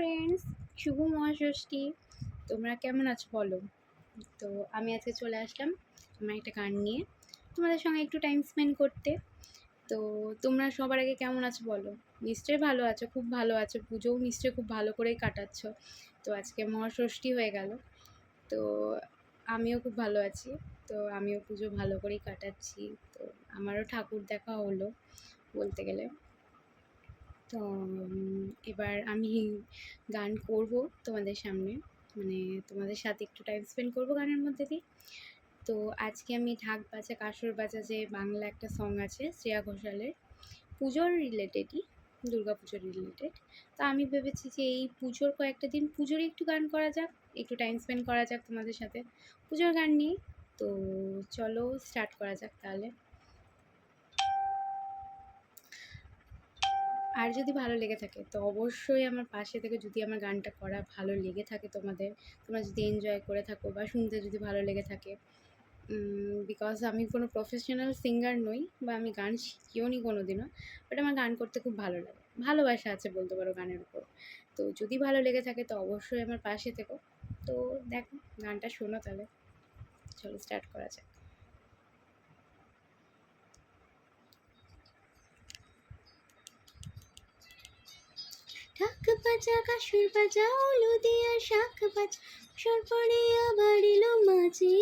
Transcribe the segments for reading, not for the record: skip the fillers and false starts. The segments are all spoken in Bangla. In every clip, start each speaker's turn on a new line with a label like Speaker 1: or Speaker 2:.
Speaker 1: ফ্রেন্ডস, শুভ মহাষষ্ঠী। তোমরা কেমন আছো বলো? তো আমি আজকে চলে আসলাম আমার একটা গান নিয়ে তোমাদের সঙ্গে একটু টাইম স্পেন্ড করতে। তো তোমরা সবার আগে কেমন আছো বলো? নিশ্চয়ই ভালো আছো, খুব ভালো আছো। পুজোও নিশ্চয়ই খুব ভালো করেই কাটাচ্ছ। তো আজকে মহাষষ্ঠী হয়ে গেল, তো আমিও খুব ভালো আছি। তো আমিও পুজো ভালো করেই কাটাচ্ছি। তো আমারও ঠাকুর দেখা হলো বলতে গেলে। তো এবার আমি গান করব তোমাদের সামনে, মানে তোমাদের সাথে একটু টাইম স্পেন্ড করব গানের মধ্যে দিয়ে। তো আজকে আমি ঢাক বাজা কাসর বাজা যে বাংলা একটা সং আছে শ্রেয়া ঘোষালের, পুজোর রিলেটেডই, দুর্গা পুজোর রিলেটেড। তো আমি ভেবেছি যে এই পুজোর কয়েকটা দিন পুজোরই একটু গান করা যাক, একটু টাইম স্পেন্ড করা যাক তোমাদের সাথে পুজোর গান নিয়ে। তো চলো স্টার্ট করা যাক তাহলে। আর যদি ভালো লেগে থাকে তো অবশ্যই আমার পাশে থেকে, যদি আমার গানটা করা ভালো লেগে থাকে তোমাদের, তোমরা যদি এনজয় করে থাকো বা শুনতে যদি ভালো লেগে থাকে, বিকজ আমি কোনো প্রফেশনাল সিঙ্গার নই বা আমি গান শিখিও নি কোনো দিনও, বাট আমার গান করতে খুব ভালো লাগে, ভালোবাসা আছে বলতে পারো গানের উপর। তো যদি ভালো লেগে থাকে তো অবশ্যই আমার পাশে থেকো। তো দেখো গানটা শোনো তাহলে, চলো স্টার্ট করা যাক। ঢাক বাজা কাসর বাজা উলু দিয়া শাখ বাজা সর পড়িয়া বাড়িল মাঝি।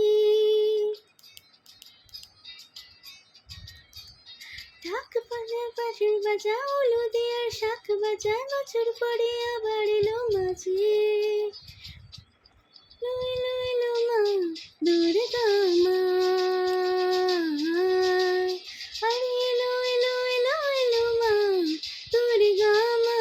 Speaker 1: ঢাক বাজা কাসর বাজা উলু দিয়া শাখ বাজা বছর পড়িয়া বাড়িল মাঝি। লই লইল মা দুর্গা মা, আরে লই লই লইল মা দুর্গা মা।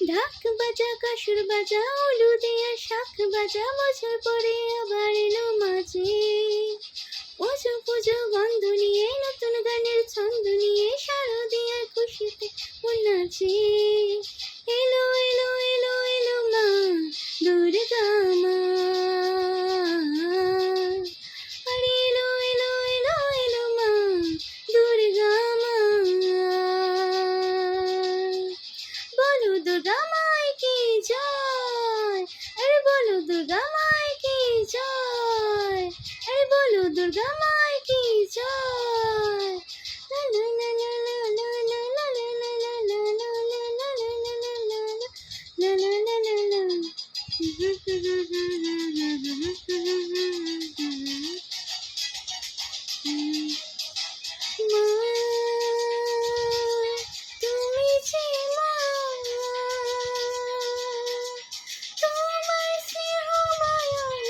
Speaker 1: ঢাক বাজা কাসর বাজা উলু দিয়া শাখ বাজা বছর পড়িয়া বাড়িল মাঝি। পুজো পুজো গন্ধ নিয়ে নতুন গানের ছন্দ নিয়ে শারদিয়ার খুশিতে মন নাচে। এলো এলো এলো এলো মা দুর্গা মা, আরে এলো এলো এলো এলো মা দুর্গা মা। বলো দুর্গা মায় কি জয়, আরে বলো দুর্গা মায় কি জয়, আরে বলো দুর্গা মায় কি জয়। লা লা লা লা লা লা লা লা লা লা লা লা লা লা লা লা লা লা লা। মা তুমি যে মা, তোমার স্নেহ মায়ার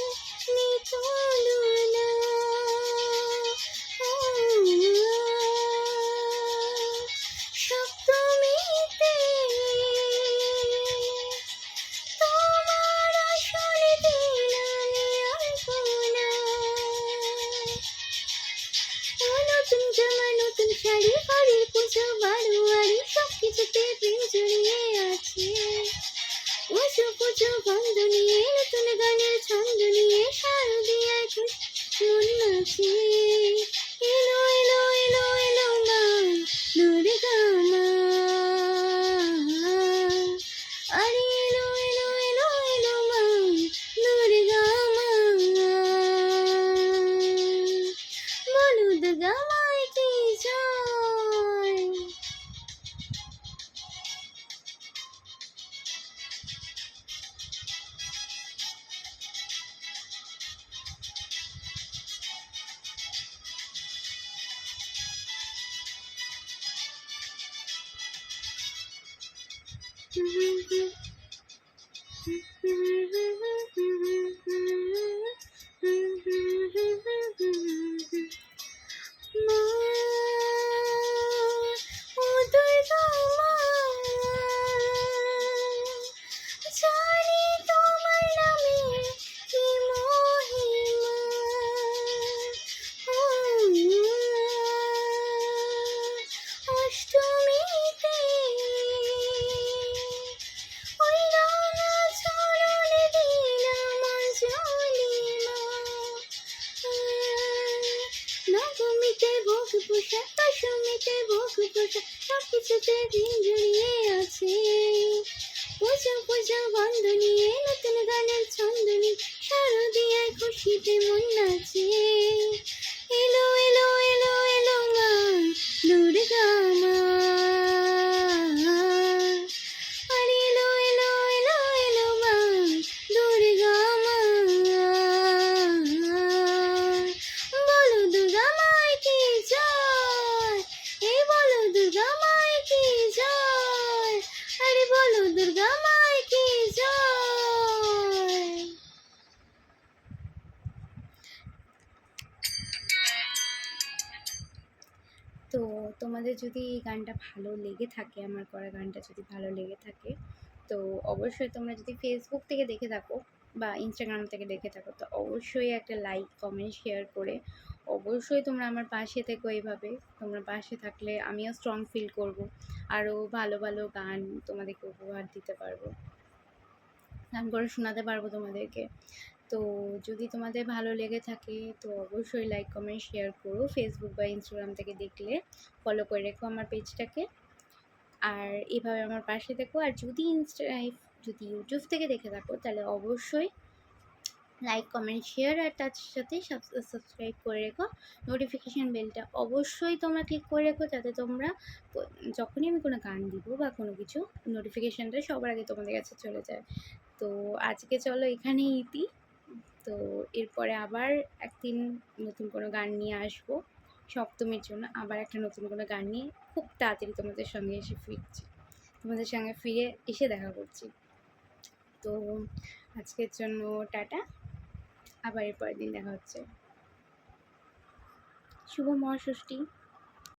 Speaker 1: নিতুলনা। সপ্তমীতে তোমার আসল দিন আমি আলপনা। নতুন জামা নতুন শাড়ি বাড়ির পুজো বাড়ুয়ারি সব কিছুতে প্রেম জড়িয়ে আছে। পুজো পুজো গন্ধ নিয়ে নতুন গানের ছন্দ নিয়ে শারদিয়ার খুশি মন নাচে। এলো এলো এলো এলো মা দুর্গা মা, আরে এলো এলো এলো এলো মা দুর্গা মা। বলো দুর্গা মায় কি জয়। মা ও দুর্গা মা, জানি তোমার নামে কি মহিমা। অষ্টমীতে ওই রাঙা চরণে দিলাম অঞ্জলি মা। নবমীতে ভোগ পোষা, দশমীতে ভোগ পোষা, সব কিছুতে দিন জড়িয়ে আছে। তোমাদের যদি এই গানটা ভালো লেগে থাকে, আমার করা গানটা যদি ভালো লেগে থাকে, তো অবশ্যই তোমরা যদি ফেসবুক থেকে দেখে থাকো বা ইনস্টাগ্রাম থেকে দেখে থাকো, তো অবশ্যই একটা লাইক, কমেন্ট, শেয়ার করে অবশ্যই তোমরা আমার পাশে থেকো। এইভাবে তোমরা পাশে থাকলে আমিও স্ট্রং ফিল করব, আরও ভালো ভালো গান তোমাদেরকে উপহার দিতে পারবো, গান করে শোনাতে পারবো তোমাদেরকে। তো যদি তোমাদের ভালো লেগে থাকে তো অবশ্যই লাইক, কমেন্ট, শেয়ার করো। ফেসবুক বা ইনস্টাগ্রাম থেকে দেখলে ফলো করে রেখো আমার পেজটাকে, আর এভাবে আমার পাশে থেকো। আর যদি যদি ইউটিউব থেকে দেখে থাকো তাহলে অবশ্যই লাইক, কমেন্ট, শেয়ার আর তার সাথে সাবস্ক্রাইব করে রেখো। নোটিফিকেশান বেলটা অবশ্যই তোমরা ক্লিক করে রেখো, যাতে তোমরা যখনই আমি কোনো গান দিব বা কোনো কিছু, নোটিফিকেশানটা সবার আগে তোমাদের কাছে চলে যায়। তো আজকে চলো এখানেই ইতি। তো এরপরে আবার একদিন নতুন কোনো গান নিয়ে আসবো সপ্তমীর জন্য, আবার একটা নতুন কোনো গান নিয়ে খুব তাড়াতাড়ি তোমাদের সঙ্গে তোমাদের সঙ্গে ফিরে এসে দেখা করছি। তো আজকের জন্য টাটা, আবার এর পরের দিন দেখা হচ্ছে। শুভ মহাষষ্ঠী।